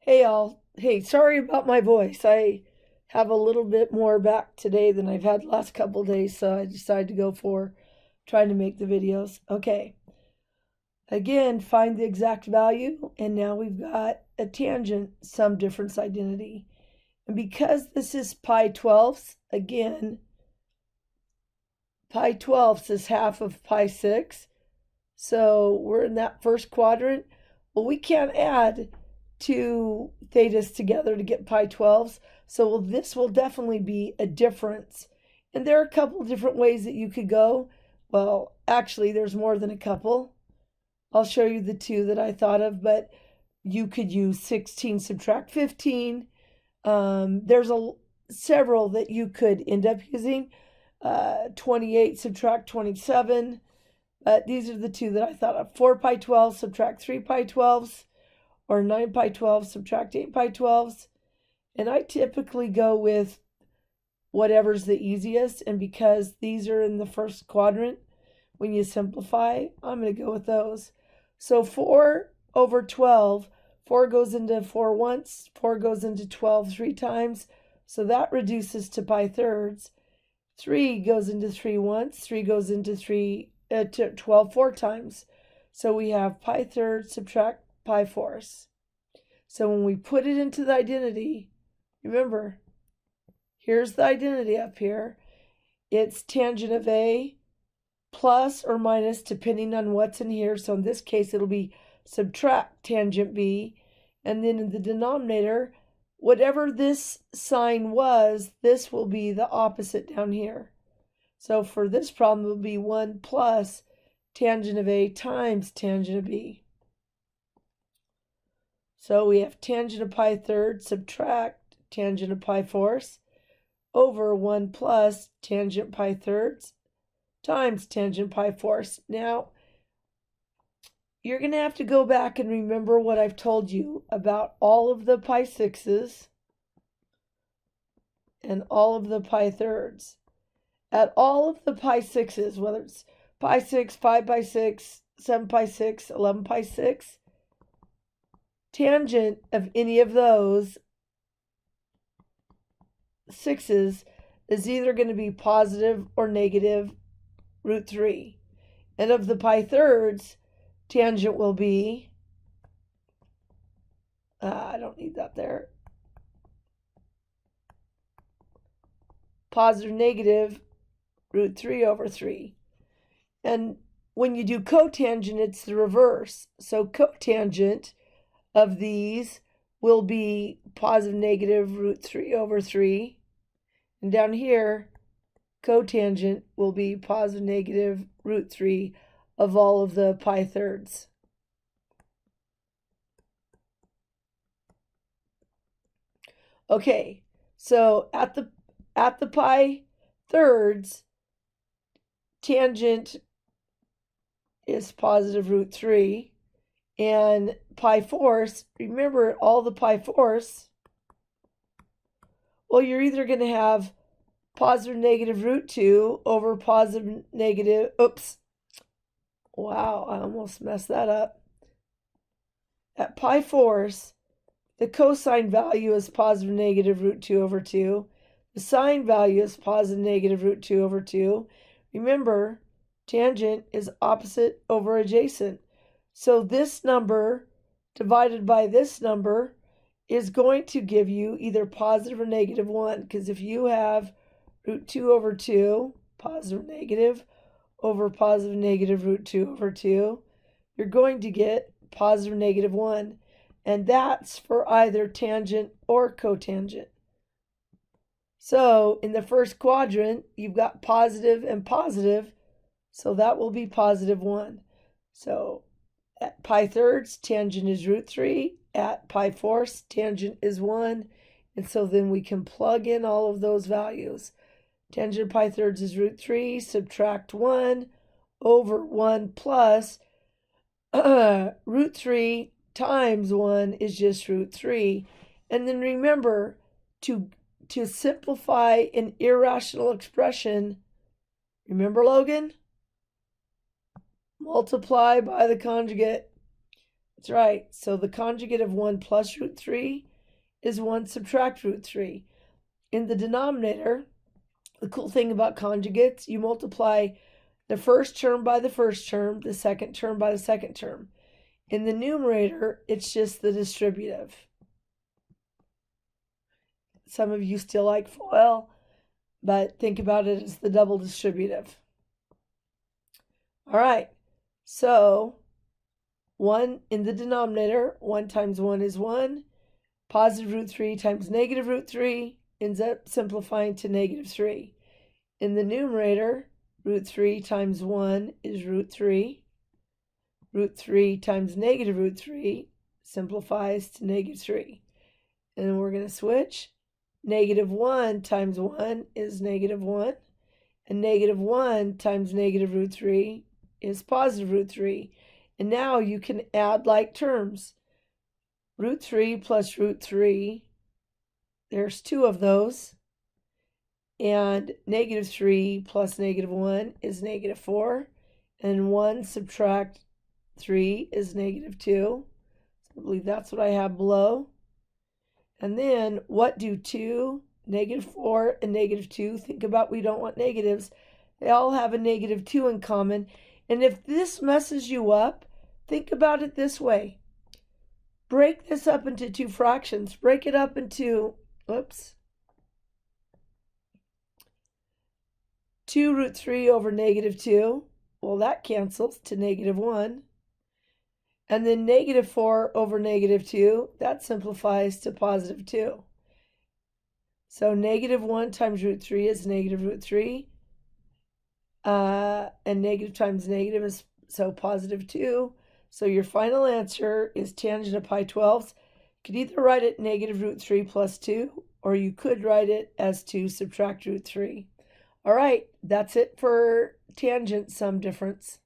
Hey all. Hey, sorry about my voice. I have a little bit more back today than I've had the last couple days, so I decided to go for trying to make the videos. Okay. Again, find the exact value, and now we've got a tangent sum difference identity. And because this is pi 12ths, again, pi 12ths is half of pi 6. So we're in that first quadrant. Well, we can't add two thetas together to get pi 12s. So this will definitely be a difference. And there are a couple different ways that you could go. Well, actually, there's more than a couple. I'll show you the two that I thought of, but you could use 16 subtract 15. There's several that you could end up using. 28 subtract 27. These are the two that I thought of. 4 pi 12 subtract 3 pi 12s, or 9 pi 12 subtract 8 pi 12s. And I typically go with whatever's the easiest. And because these are in the first quadrant, when you simplify, I'm going to go with those. So 4 over 12, 4 goes into 4 once, 4 goes into 12 3 times. So that reduces to pi thirds. 3 goes into 3 once, 3 goes into 12 4 times. So we have pi thirds subtract pi fourths. So when we put it into the identity, remember, here's the identity up here. It's tangent of A plus or minus, depending on what's in here. So in this case, it'll be subtract tangent B. And then in the denominator, whatever this sign was, this will be the opposite down here. So for this problem, it will be 1 plus tangent of A times tangent of B. So we have tangent of pi thirds subtract tangent of pi fourths over 1 plus tangent pi thirds times tangent pi fourths. Now, you're going to have to go back and remember what I've told you about all of the pi sixes and all of the pi thirds. At all of the pi sixes, whether it's pi 6, 5 pi 6, 7 pi 6, 11 pi 6, tangent of any of those sixes is either going to be positive or negative root 3. And of the pi thirds, tangent will be, I don't need that there, positive negative root 3 over 3. And when you do cotangent, it's the reverse. So cotangent of these will be positive negative root 3 over 3. And down here, cotangent will be positive negative root 3 of all of the pi thirds. Okay, so at the pi thirds, tangent is positive root 3. And pi fourths, remember all the pi fourths, well, you're either going to have positive negative root 2 over positive negative, oops, wow, I almost messed that up. At pi fourths, the cosine value is positive negative root 2 over 2. The sine value is positive negative root 2 over 2. Remember, tangent is opposite over adjacent. So this number divided by this number is going to give you either positive or negative 1. Because if you have root 2 over 2, positive negative, over positive negative root 2 over 2, you're going to get positive negative 1. And that's for either tangent or cotangent. So in the first quadrant, you've got positive and positive, so that will be positive 1. So at pi thirds, tangent is root 3. At pi fourths, tangent is 1. And so then we can plug in all of those values. Tangent of pi thirds is root 3, subtract 1 over 1 plus root 3 times 1 is just root 3. And then remember, to simplify an irrational expression, remember, Logan? Multiply by the conjugate. That's right. So the conjugate of 1 plus root 3 is 1 subtract root 3. In the denominator, the cool thing about conjugates, you multiply the first term by the first term, the second term by the second term. In the numerator, it's just the distributive. Some of you still like FOIL, but think about it as the double distributive. All right, so 1 in the denominator, 1 times 1 is 1. Positive root 3 times negative root 3 ends up simplifying to negative 3. In the numerator, root 3 times 1 is root 3. Root 3 times negative root 3 simplifies to negative 3. And then we're going to switch. Negative 1 times 1 is negative 1. And negative 1 times negative root 3 is positive root 3. And now you can add like terms. Root 3 plus root 3, there's 2 of those. And negative 3 plus negative 1 is negative 4. And 1 subtract 3 is negative 2. So I believe that's what I have below. And then what do 2, negative 4, and negative 2? Think about we don't want negatives. They all have a negative 2 in common. And if this messes you up, think about it this way. Break this up into 2 fractions. Break it up into, 2 root 3 over negative 2. Well, that cancels to negative 1. And then negative 4 over negative 2, that simplifies to positive 2. So negative 1 times root 3 is negative root 3. And negative times negative is so positive 2. So your final answer is tangent of pi 12. You could either write it negative root 3 plus 2, or you could write it as 2 subtract root 3. All right, that's it for tangent sum difference.